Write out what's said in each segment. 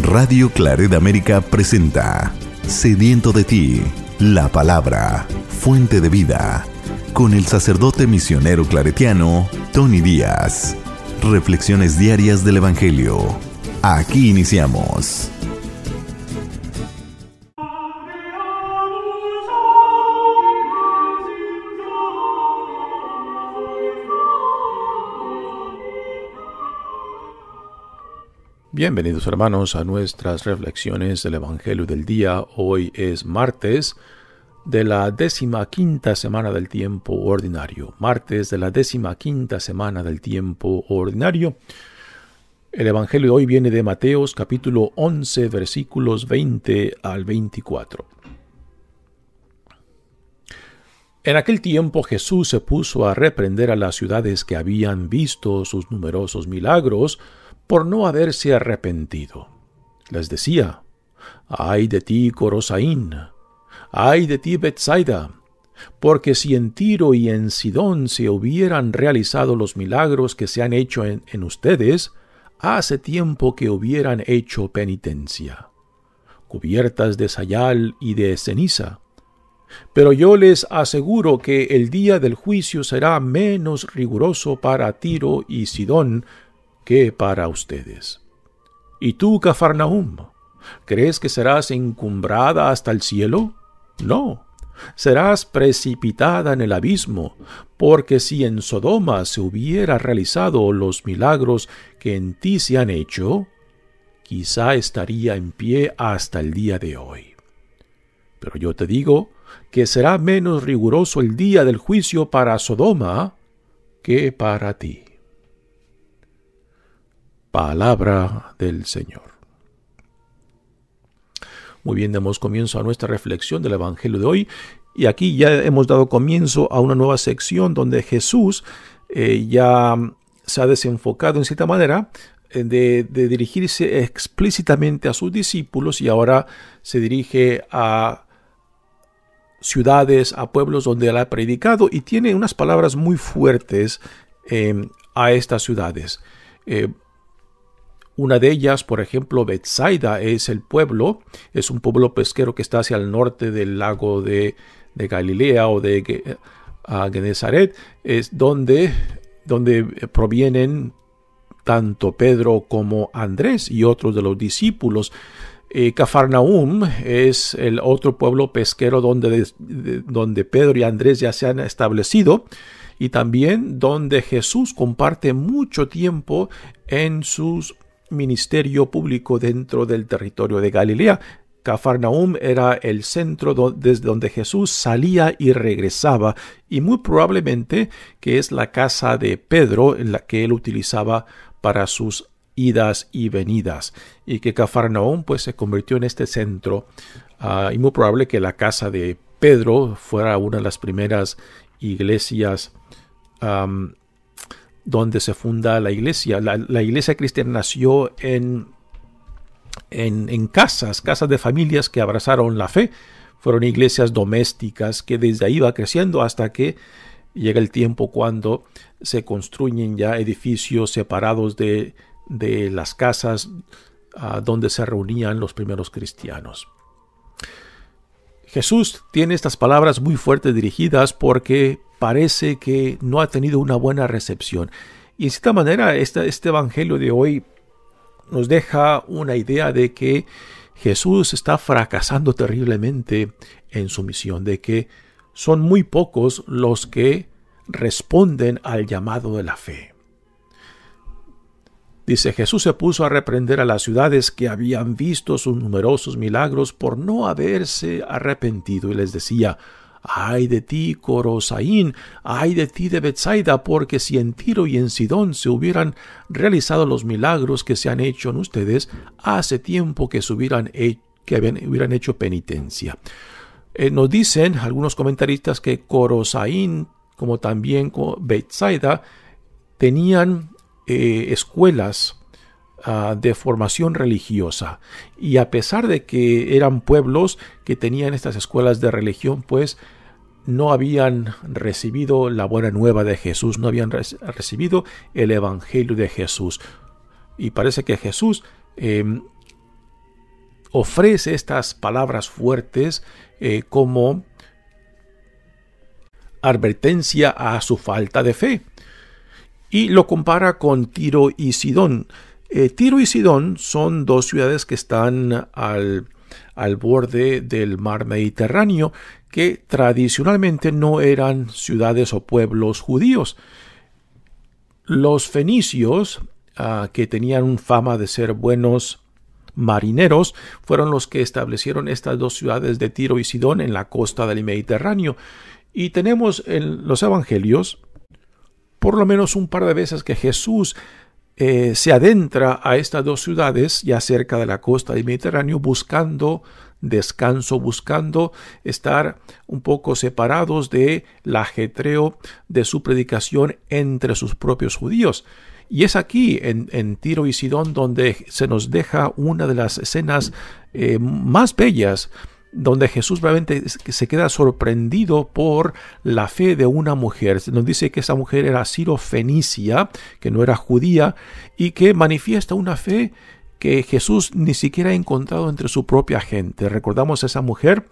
Radio Claret América presenta Sediento de ti, la palabra, fuente de vida, con el sacerdote misionero claretiano Tony Díaz. Reflexiones diarias del Evangelio. Aquí iniciamos. Bienvenidos hermanos a nuestras reflexiones del Evangelio del día. Hoy es martes de la 15ª semana del tiempo ordinario. Martes de la 15ª semana del tiempo ordinario. El Evangelio de hoy viene de Mateos capítulo 11 versículos 20 al 24. En aquel tiempo Jesús se puso a reprender a las ciudades que habían visto sus numerosos milagros por no haberse arrepentido. Les decía: ¡ay de ti, Corosaín! ¡ay de ti, Betsaida! Porque si en Tiro y en Sidón se hubieran realizado los milagros que se han hecho en ustedes, hace tiempo que hubieran hecho penitencia, cubiertas de sayal y de ceniza. Pero yo les aseguro que el día del juicio será menos riguroso para Tiro y Sidón que para ustedes. ¿Y tú, Cafarnaúm, crees que serás encumbrada hasta el cielo? No, serás precipitada en el abismo, porque si en Sodoma se hubiera realizado los milagros que en ti se han hecho, quizá estaría en pie hasta el día de hoy. Pero yo te digo que será menos riguroso el día del juicio para Sodoma que para ti. Palabra del Señor. Muy bien, damos comienzo a nuestra reflexión del Evangelio de hoy. Y aquí ya hemos dado comienzo a una nueva sección donde Jesús ya se ha desenfocado en cierta manera de dirigirse explícitamente a sus discípulos y ahora se dirige a ciudades, a pueblos donde él ha predicado y tiene unas palabras muy fuertes a estas ciudades. Una de ellas, por ejemplo, Betsaida es un pueblo pesquero que está hacia el norte del lago de Galilea o de Genezaret, es donde provienen tanto Pedro como Andrés y otros de los discípulos. Cafarnaúm es el otro pueblo pesquero donde Pedro y Andrés ya se han establecido y también donde Jesús comparte mucho tiempo en sus ministerio público dentro del territorio de Galilea. Cafarnaúm era el centro desde donde Jesús salía y regresaba, y muy probablemente que es la casa de Pedro en la que él utilizaba para sus idas y venidas, y que Cafarnaúm pues se convirtió en este centro, y muy probable que la casa de Pedro fuera una de las primeras iglesias donde se funda la iglesia. La iglesia cristiana nació en casas de familias que abrazaron la fe. Fueron iglesias domésticas que desde ahí va creciendo hasta que llega el tiempo cuando se construyen ya edificios separados de las casas donde se reunían los primeros cristianos. Jesús tiene estas palabras muy fuertes dirigidas porque parece que no ha tenido una buena recepción. Y de cierta manera este evangelio de hoy nos deja una idea de que Jesús está fracasando terriblemente en su misión, de que son muy pocos los que responden al llamado de la fe. Dice: Jesús se puso a reprender a las ciudades que habían visto sus numerosos milagros por no haberse arrepentido, y les decía: ¡ay de ti, Corosaín! ¡ay de ti de Betsaida! Porque si en Tiro y en Sidón se hubieran realizado los milagros que se han hecho en ustedes, hace tiempo que hubieran hecho penitencia. Nos dicen algunos comentaristas que Corosaín, como también Betsaida, tenían escuelas de formación religiosa, y a pesar de que eran pueblos que tenían estas escuelas de religión, pues no habían recibido la buena nueva de Jesús, no habían recibido el Evangelio de Jesús. Y parece que Jesús ofrece estas palabras fuertes como advertencia a su falta de fe. Y lo compara con Tiro y Sidón. Tiro y Sidón son dos ciudades que están al borde del mar Mediterráneo, que tradicionalmente no eran ciudades o pueblos judíos. Los fenicios, que tenían fama de ser buenos marineros, fueron los que establecieron estas dos ciudades de Tiro y Sidón en la costa del Mediterráneo. Y tenemos en los evangelios por lo menos un par de veces que Jesús se adentra a estas dos ciudades ya cerca de la costa del Mediterráneo, buscando descanso, buscando estar un poco separados del ajetreo de su predicación entre sus propios judíos. Y es aquí, en Tiro y Sidón, donde se nos deja una de las escenas más bellas, donde Jesús realmente se queda sorprendido por la fe de una mujer. Nos dice que esa mujer era sirofenicia, que no era judía, y que manifiesta una fe que Jesús ni siquiera ha encontrado entre su propia gente. Recordamos a esa mujer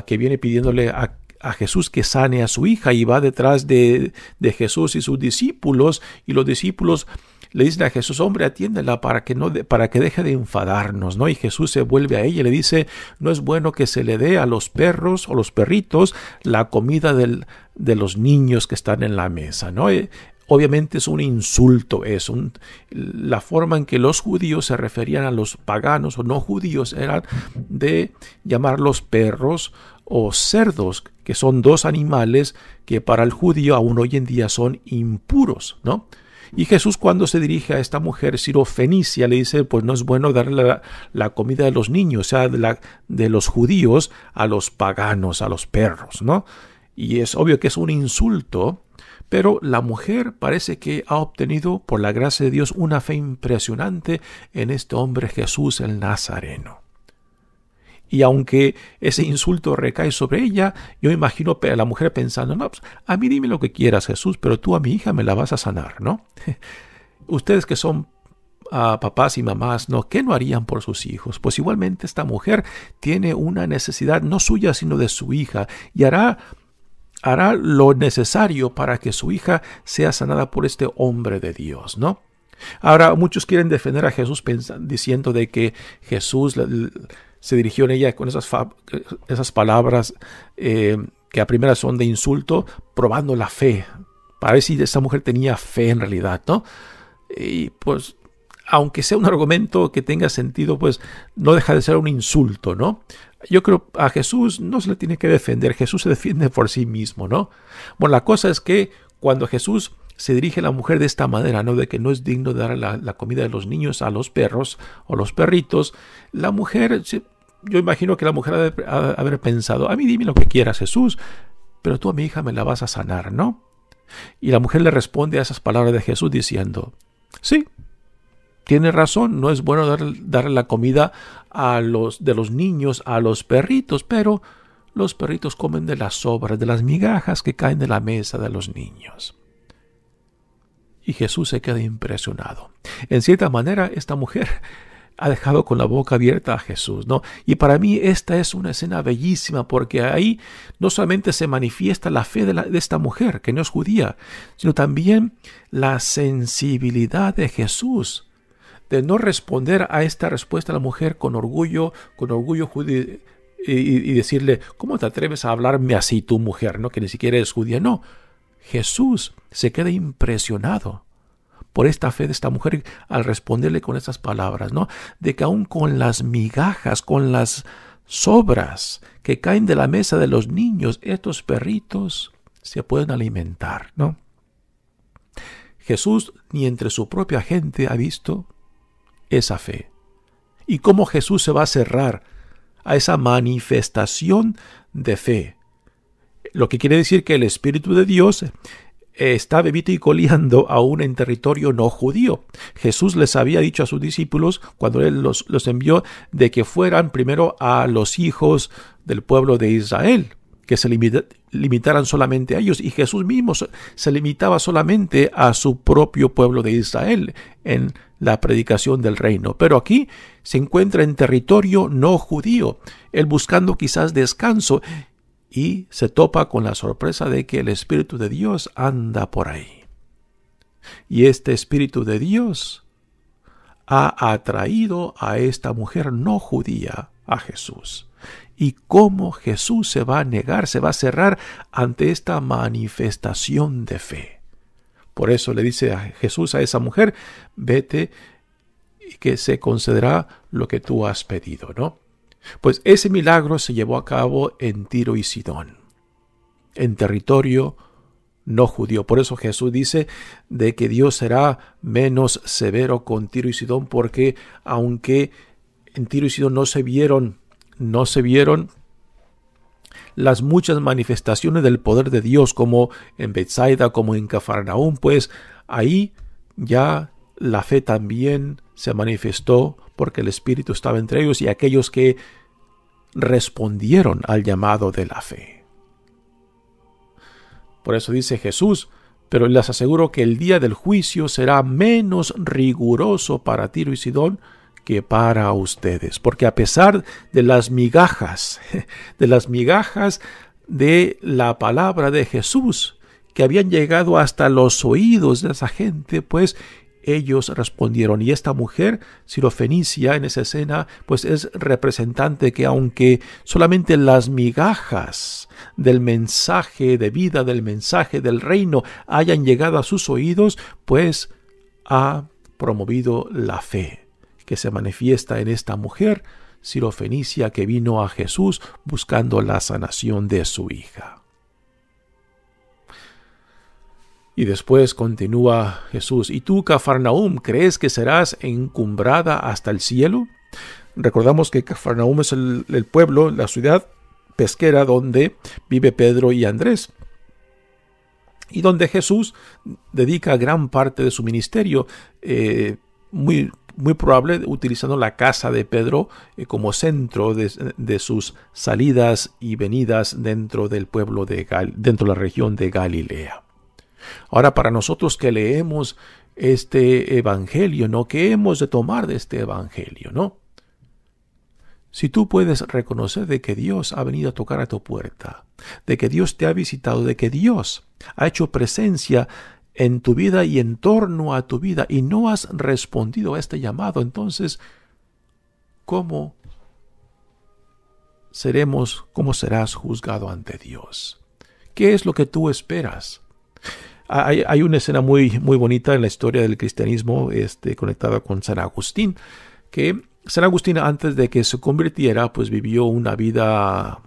que viene pidiéndole a Jesús que sane a su hija, y va detrás de Jesús y sus discípulos, y los discípulos le dicen a Jesús: hombre, atiéndela para que deje de enfadarnos, ¿no? Y Jesús se vuelve a ella y le dice: no es bueno que se le dé a los perros o los perritos la comida de los niños que están en la mesa, ¿no? Obviamente es un insulto, la forma en que los judíos se referían a los paganos o no judíos era de llamarlos perros o cerdos, que son dos animales que para el judío aún hoy en día son impuros, ¿no? Y Jesús, cuando se dirige a esta mujer sirofenicia, le dice: pues no es bueno darle la comida de los niños, o sea, de los judíos a los paganos, a los perros, ¿no? Y es obvio que es un insulto, pero la mujer parece que ha obtenido, por la gracia de Dios, una fe impresionante en este hombre Jesús el Nazareno. Y aunque ese insulto recae sobre ella, yo imagino a la mujer pensando: no, pues, a mí dime lo que quieras, Jesús, pero tú a mi hija me la vas a sanar, ¿no? Ustedes que son papás y mamás, ¿no? ¿Qué no harían por sus hijos? Pues igualmente esta mujer tiene una necesidad no suya, sino de su hija, y hará lo necesario para que su hija sea sanada por este hombre de Dios, ¿no? Ahora, muchos quieren defender a Jesús diciendo de que Jesús se dirigió en ella con esas palabras que a primera son de insulto, probando la fe, para ver si esa mujer tenía fe en realidad, ¿no? Y pues, aunque sea un argumento que tenga sentido, pues no deja de ser un insulto, ¿no? Yo creo a Jesús no se le tiene que defender, Jesús se defiende por sí mismo, ¿no? Bueno, la cosa es que cuando Jesús se dirige a la mujer de esta manera, ¿no? De que no es digno de dar la comida de los niños a los perros o los perritos, la mujer, yo imagino que la mujer ha de haber pensado: a mí dime lo que quieras, Jesús, pero tú a mi hija me la vas a sanar, ¿no? Y la mujer le responde a esas palabras de Jesús diciendo: sí, tiene razón, no es bueno darle la comida de los niños a los perritos, pero los perritos comen de las sobras, de las migajas que caen de la mesa de los niños. Y Jesús se queda impresionado. En cierta manera, esta mujer ha dejado con la boca abierta a Jesús, ¿no? Y para mí esta es una escena bellísima, porque ahí no solamente se manifiesta la fe de esta mujer, que no es judía, sino también la sensibilidad de Jesús, de no responder a esta respuesta a la mujer con orgullo judío, y decirle: ¿cómo te atreves a hablarme así tú, mujer, ¿no? Que ni siquiera eres judía. No, Jesús se queda impresionado por esta fe de esta mujer al responderle con estas palabras, ¿no? De que aún con las migajas, con las sobras que caen de la mesa de los niños, estos perritos se pueden alimentar, ¿no? Jesús ni entre su propia gente ha visto esa fe. ¿Y cómo Jesús se va a cerrar a esa manifestación de fe? Lo que quiere decir que el Espíritu de Dios está bebito y coleando aún en territorio no judío. Jesús les había dicho a sus discípulos, cuando Él los envió, de que fueran primero a los hijos del pueblo de Israel, que se limitaran solamente a ellos, y Jesús mismo se limitaba solamente a su propio pueblo de Israel en la predicación del reino. Pero aquí se encuentra en territorio no judío, él buscando quizás descanso, y se topa con la sorpresa de que el Espíritu de Dios anda por ahí. Y este Espíritu de Dios ha atraído a esta mujer no judía a Jesús. Y cómo Jesús se va a negar, se va a cerrar ante esta manifestación de fe. Por eso le dice a Jesús a esa mujer: vete y que se concederá lo que tú has pedido, ¿no? Pues ese milagro se llevó a cabo en Tiro y Sidón, en territorio no judío. Por eso Jesús dice de que Dios será menos severo con Tiro y Sidón, porque aunque en Tiro y Sidón no se vieron las muchas manifestaciones del poder de Dios, como en Betsaida, como en Cafarnaúm, pues ahí ya la fe también se manifestó, porque el Espíritu estaba entre ellos y aquellos que respondieron al llamado de la fe. Por eso dice Jesús: pero les aseguro que el día del juicio será menos riguroso para Tiro y Sidón que para ustedes, porque a pesar de las migajas de la palabra de Jesús que habían llegado hasta los oídos de esa gente, pues ellos respondieron. Y esta mujer sirofenicia en esa escena pues es representante que, aunque solamente las migajas del mensaje de vida, del mensaje del reino hayan llegado a sus oídos, pues ha promovido la fe que se manifiesta en esta mujer sirofenicia que vino a Jesús buscando la sanación de su hija. Y después continúa Jesús: ¿y tú, Cafarnaúm, crees que serás encumbrada hasta el cielo? Recordamos que Cafarnaúm es el pueblo, la ciudad pesquera donde vive Pedro y Andrés, y donde Jesús dedica gran parte de su ministerio, muy probable utilizando la casa de Pedro como centro de sus salidas y venidas dentro del pueblo dentro de la región de Galilea. Ahora, para nosotros que leemos este evangelio, ¿no? ¿Qué hemos de tomar de este evangelio, no? Si tú puedes reconocer de que Dios ha venido a tocar a tu puerta, de que Dios te ha visitado, de que Dios ha hecho presencia en tu vida y en torno a tu vida, y no has respondido a este llamado, entonces, ¿cómo serás juzgado ante Dios? ¿Qué es lo que tú esperas? Hay una escena muy bonita en la historia del cristianismo, conectada con San Agustín, que San Agustín, antes de que se convirtiera, pues vivió una vida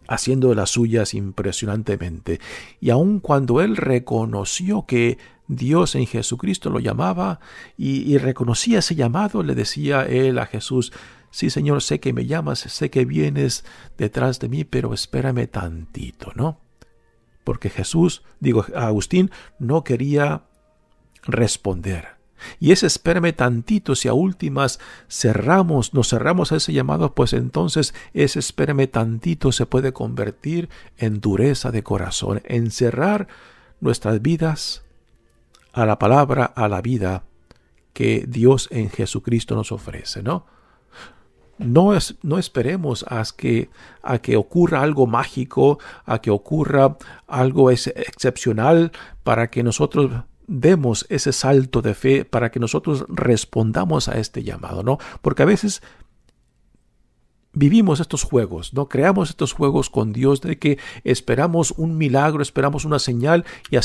haciendo de las suyas impresionantemente. Y aun cuando él reconoció que Dios en Jesucristo lo llamaba y reconocía ese llamado, le decía él a Jesús: sí, Señor, sé que me llamas, sé que vienes detrás de mí, pero espérame tantito, ¿no? Porque Agustín no quería responder. Y ese espérame tantito, si a últimas nos cerramos a ese llamado, pues entonces ese espérame tantito se puede convertir en dureza de corazón, en cerrar nuestras vidas a la palabra, a la vida que Dios en Jesucristo nos ofrece, ¿no? No esperemos a que ocurra algo mágico, a que ocurra algo excepcional para que nosotros demos ese salto de fe, para que nosotros respondamos a este llamado, ¿no? Porque a veces vivimos estos juegos, ¿no? Creamos estos juegos con Dios de que esperamos un milagro, esperamos una señal, y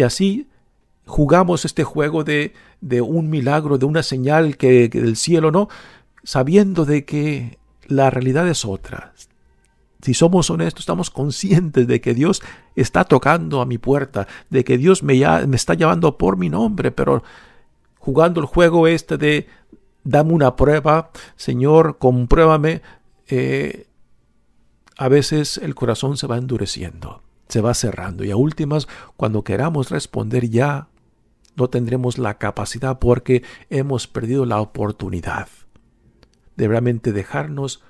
así jugamos este juego de un milagro, de una señal que del cielo, ¿no? Sabiendo de que la realidad es otra. Si somos honestos, estamos conscientes de que Dios está tocando a mi puerta, de que Dios me está llamando por mi nombre, pero jugando el juego de dame una prueba, Señor, compruébame, a veces el corazón se va endureciendo, se va cerrando, y a últimas, cuando queramos responder, ya no tendremos la capacidad porque hemos perdido la oportunidad de realmente dejarnos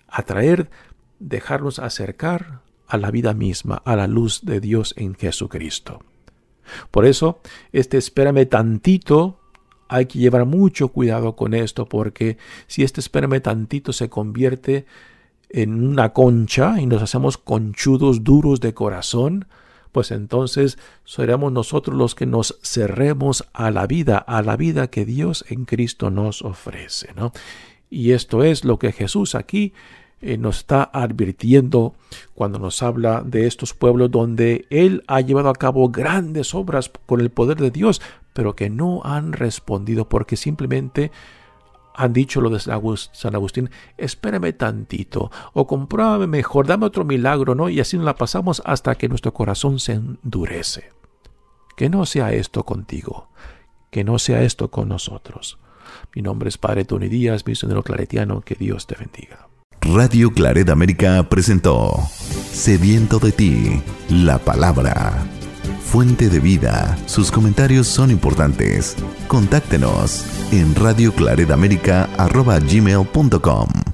atraer dejarnos acercar a la vida misma, a la luz de Dios en Jesucristo. Por eso, espérame tantito, hay que llevar mucho cuidado con esto, porque si espérame tantito se convierte en una concha y nos hacemos conchudos, duros de corazón, pues entonces seremos nosotros los que nos cerremos a la vida que Dios en Cristo nos ofrece, ¿no? Y esto es lo que Jesús aquí nos está advirtiendo cuando nos habla de estos pueblos donde Él ha llevado a cabo grandes obras con el poder de Dios, pero que no han respondido porque simplemente han dicho lo de San Agustín: espérame tantito, o compruébame mejor, dame otro milagro, ¿no? Y así nos la pasamos hasta que nuestro corazón se endurece. Que no sea esto contigo, que no sea esto con nosotros. Mi nombre es Padre Tony Díaz, misionero claretiano. Que Dios te bendiga. Radio Claret América presentó Sediento de ti, la palabra. Fuente de vida. Sus comentarios son importantes. Contáctenos en radioclaretamerica@gmail.com.